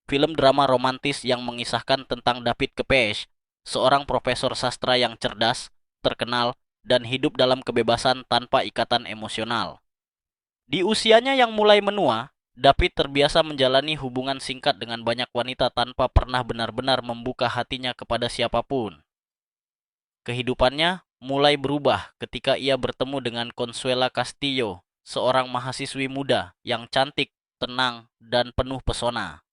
film drama romantis yang mengisahkan tentang David Kepes, seorang profesor sastra yang cerdas, terkenal, dan hidup dalam kebebasan tanpa ikatan emosional. Di usianya yang mulai menua, David terbiasa menjalani hubungan singkat dengan banyak wanita tanpa pernah benar-benar membuka hatinya kepada siapapun. Kehidupannya mulai berubah ketika ia bertemu dengan Consuela Castillo, seorang mahasiswi muda yang cantik, tenang, dan penuh pesona.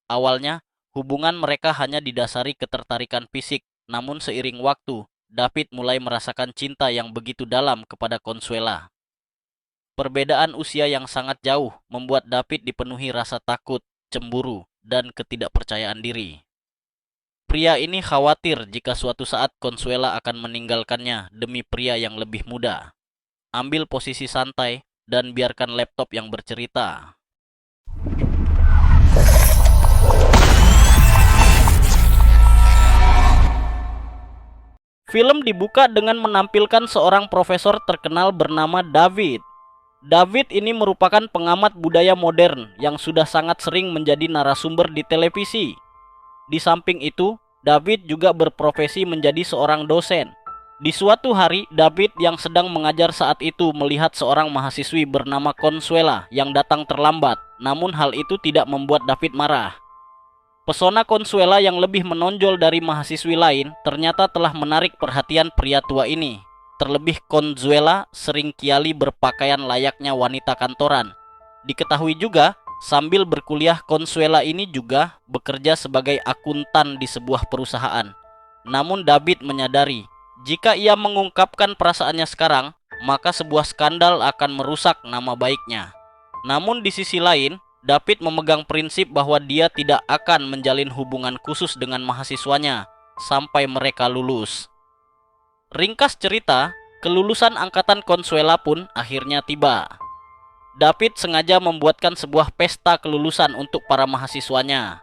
Awalnya, hubungan mereka hanya didasari ketertarikan fisik, namun seiring waktu, David mulai merasakan cinta yang begitu dalam kepada Consuela. Perbedaan usia yang sangat jauh membuat David dipenuhi rasa takut, cemburu, dan ketidakpercayaan diri. Pria ini khawatir jika suatu saat Consuela akan meninggalkannya demi pria yang lebih muda. Ambil posisi santai dan biarkan laptop yang bercerita. Film dibuka dengan menampilkan seorang profesor terkenal bernama David. David ini merupakan pengamat budaya modern yang sudah sangat sering menjadi narasumber di televisi. Di samping itu, David juga berprofesi menjadi seorang dosen. Di suatu hari, David yang sedang mengajar saat itu melihat seorang mahasiswi bernama Consuela yang datang terlambat. Namun hal itu tidak membuat David marah. Pesona Consuela yang lebih menonjol dari mahasiswi lain ternyata telah menarik perhatian pria tua ini. Terlebih Consuela sering kiali berpakaian layaknya wanita kantoran. Diketahui juga, sambil berkuliah Consuela ini juga bekerja sebagai akuntan di sebuah perusahaan. Namun David menyadari, jika ia mengungkapkan perasaannya sekarang, maka sebuah skandal akan merusak nama baiknya. Namun di sisi lain, David memegang prinsip bahwa dia tidak akan menjalin hubungan khusus dengan mahasiswanya sampai mereka lulus. Ringkas cerita, kelulusan angkatan Consuela pun akhirnya tiba. David sengaja membuatkan sebuah pesta kelulusan untuk para mahasiswanya.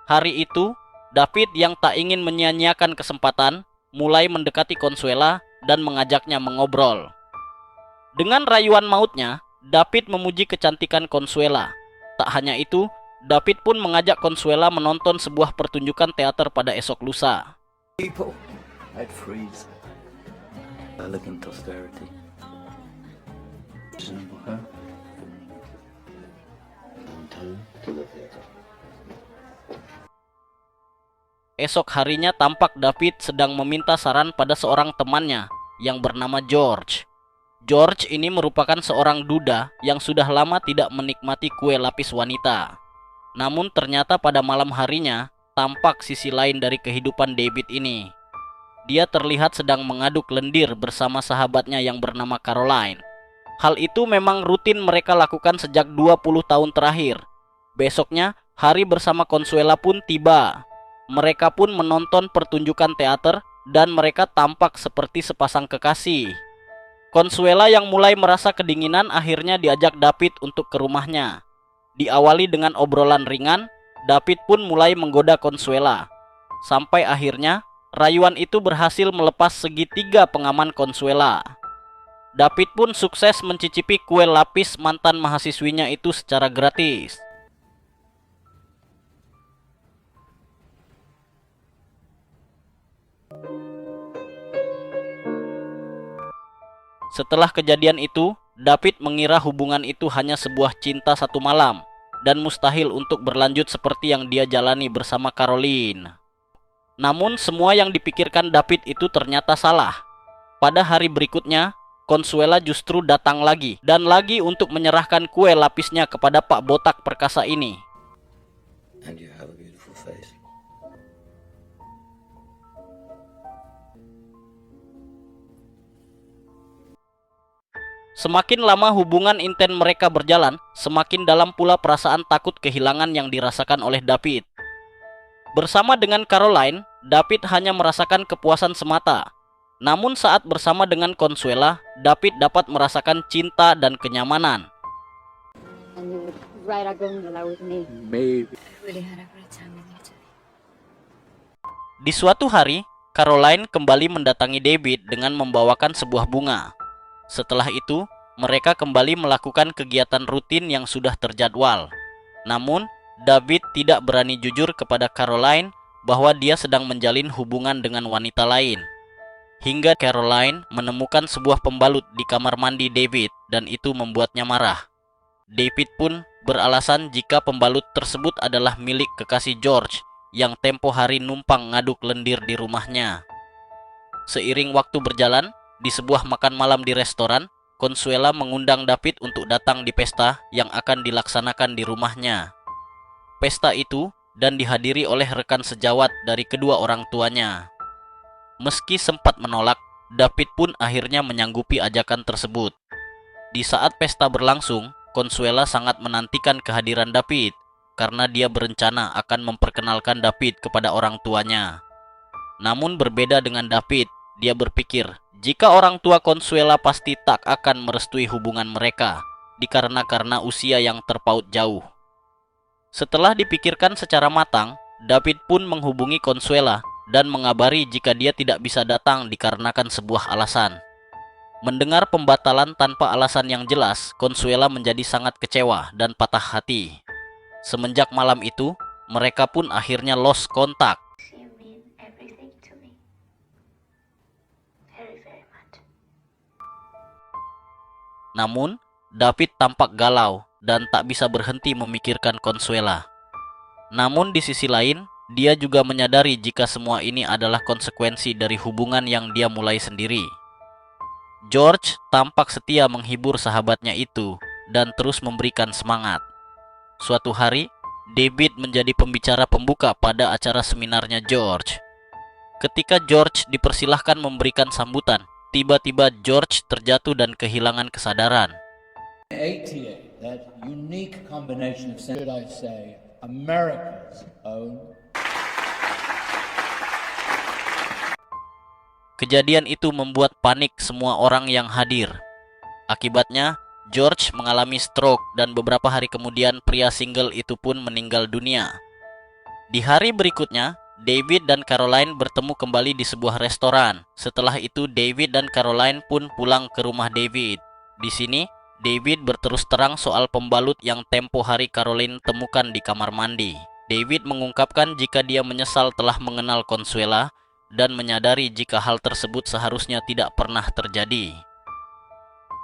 Hari itu, David yang tak ingin menyia-nyiakan kesempatan, mulai mendekati Consuela dan mengajaknya mengobrol. Dengan rayuan mautnya, David memuji kecantikan Consuela. Tak hanya itu, David pun mengajak Consuela menonton sebuah pertunjukan teater pada esok lusa. People, I'd freeze. Elegant austerity. Reasonable, huh? Time to the theater. Esok harinya tampak David sedang meminta saran pada seorang temannya yang bernama George. George ini merupakan seorang duda yang sudah lama tidak menikmati kue lapis wanita. Namun ternyata pada malam harinya tampak sisi lain dari kehidupan David ini. Dia terlihat sedang mengaduk lendir bersama sahabatnya yang bernama Caroline. Hal itu memang rutin mereka lakukan sejak 20 tahun terakhir. Besoknya, hari bersama Consuela pun tiba. Mereka pun menonton pertunjukan teater dan mereka tampak seperti sepasang kekasih. Consuela yang mulai merasa kedinginan akhirnya diajak David untuk ke rumahnya. Diawali dengan obrolan ringan, David pun mulai menggoda Consuela. Sampai akhirnya, rayuan itu berhasil melepas segitiga pengaman Consuela. David pun sukses mencicipi kue lapis mantan mahasiswinya itu secara gratis. Setelah kejadian itu, David mengira hubungan itu hanya sebuah cinta satu malam dan mustahil untuk berlanjut seperti yang dia jalani bersama Caroline. Namun semua yang dipikirkan David itu ternyata salah. Pada hari berikutnya, Consuela justru datang lagi dan lagi untuk menyerahkan kue lapisnya kepada Pak Botak perkasa ini. And you have a beautiful face. Semakin lama hubungan inten mereka berjalan, semakin dalam pula perasaan takut kehilangan yang dirasakan oleh David. Bersama dengan Caroline, David hanya merasakan kepuasan semata. Namun saat bersama dengan Consuela, David dapat merasakan cinta dan kenyamanan. And you would ride a gondola with me. Maybe. I really had a great time in Italy. Di suatu hari, Caroline kembali mendatangi David dengan membawakan sebuah bunga. Setelah itu, mereka kembali melakukan kegiatan rutin yang sudah terjadwal. Namun, David tidak berani jujur kepada Caroline bahwa dia sedang menjalin hubungan dengan wanita lain. Hingga Caroline menemukan sebuah pembalut di kamar mandi David dan itu membuatnya marah. David pun beralasan jika pembalut tersebut adalah milik kekasih George yang tempo hari numpang ngaduk lendir di rumahnya. Seiring waktu berjalan, di sebuah makan malam di restoran, Consuela mengundang David untuk datang di pesta yang akan dilaksanakan di rumahnya. Pesta itu dan dihadiri oleh rekan sejawat dari kedua orang tuanya. Meski sempat menolak, David pun akhirnya menyanggupi ajakan tersebut. Di saat pesta berlangsung, Consuela sangat menantikan kehadiran David karena dia berencana akan memperkenalkan David kepada orang tuanya. Namun berbeda dengan David, dia berpikir jika orang tua Consuela pasti tak akan merestui hubungan mereka karena usia yang terpaut jauh. Setelah dipikirkan secara matang, David pun menghubungi Consuela dan mengabari jika dia tidak bisa datang dikarenakan sebuah alasan. Mendengar pembatalan tanpa alasan yang jelas, Consuela menjadi sangat kecewa dan patah hati. Semenjak malam itu, mereka pun akhirnya lost kontak. You mean everything to me. Very, very much. Namun, David tampak galau dan tak bisa berhenti memikirkan Consuela. Namun di sisi lain, dia juga menyadari jika semua ini adalah konsekuensi dari hubungan yang dia mulai sendiri. George tampak setia menghibur sahabatnya itu dan terus memberikan semangat. Suatu hari, David menjadi pembicara pembuka pada acara seminarnya George. Ketika George dipersilahkan memberikan sambutan, tiba-tiba George terjatuh dan kehilangan kesadaran. 88, that unique combination of, should I say, America's own. Kejadian itu membuat panik semua orang yang hadir. Akibatnya, George mengalami stroke dan beberapa hari kemudian pria single itu pun meninggal dunia. Di hari berikutnya, David dan Caroline bertemu kembali di sebuah restoran. Setelah itu, David dan Caroline pun pulang ke rumah David. Di sini, David berterus terang soal pembalut yang tempo hari Caroline temukan di kamar mandi. David mengungkapkan jika dia menyesal telah mengenal Consuela dan menyadari jika hal tersebut seharusnya tidak pernah terjadi.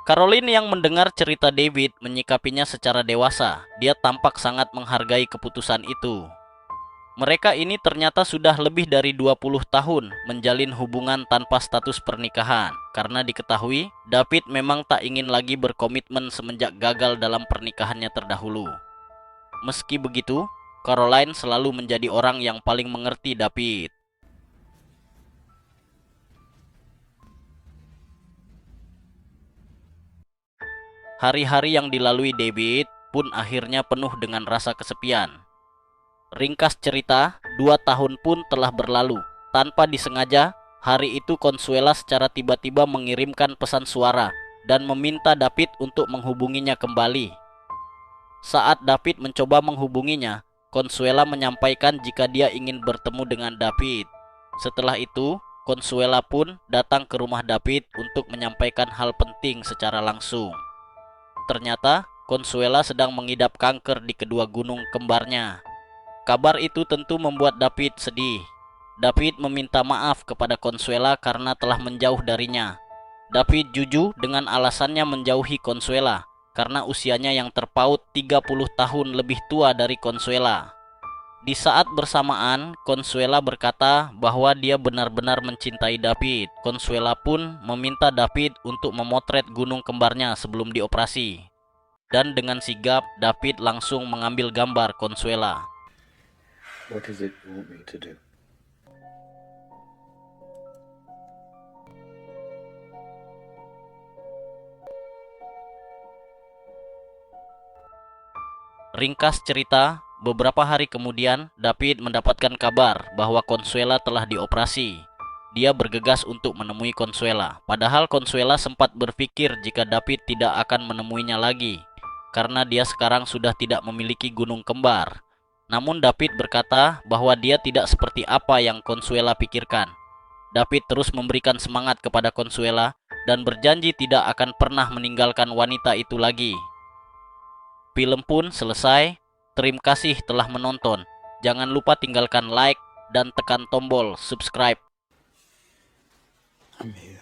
Caroline yang mendengar cerita David menyikapinya secara dewasa. Dia tampak sangat menghargai keputusan itu. Mereka ini ternyata sudah lebih dari 20 tahun menjalin hubungan tanpa status pernikahan karena diketahui David memang tak ingin lagi berkomitmen semenjak gagal dalam pernikahannya terdahulu. Meski begitu, Caroline selalu menjadi orang yang paling mengerti David. Hari-hari yang dilalui David pun akhirnya penuh dengan rasa kesepian. Ringkas cerita, 2 tahun pun telah berlalu. Tanpa disengaja, hari itu Consuela secara tiba-tiba mengirimkan pesan suara dan meminta David untuk menghubunginya kembali. Saat David mencoba menghubunginya, Consuela menyampaikan jika dia ingin bertemu dengan David. Setelah itu, Consuela pun datang ke rumah David untuk menyampaikan hal penting secara langsung. Ternyata, Consuela sedang mengidap kanker di kedua gunung kembarnya. Kabar itu tentu membuat David sedih. David meminta maaf kepada Consuela karena telah menjauh darinya. David jujur dengan alasannya menjauhi Consuela karena usianya yang terpaut 30 tahun lebih tua dari Consuela. Di saat bersamaan, Consuela berkata bahwa dia benar-benar mencintai David. Consuela pun meminta David untuk memotret gunung kembarnya sebelum dioperasi. Dan dengan sigap, David langsung mengambil gambar Consuela. What is it you want me to do? Ringkas cerita, beberapa hari kemudian David mendapatkan kabar bahwa Consuela telah dioperasi. Dia bergegas untuk menemui Consuela. Padahal Consuela sempat berpikir jika David tidak akan menemuinya lagi karena dia sekarang sudah tidak memiliki gunung kembar. Namun David berkata bahwa dia tidak seperti apa yang Consuela pikirkan. David terus memberikan semangat kepada Consuela dan berjanji tidak akan pernah meninggalkan wanita itu lagi. Film pun selesai Terima kasih telah menonton. Jangan lupa tinggalkan like dan tekan tombol subscribe. I'm here.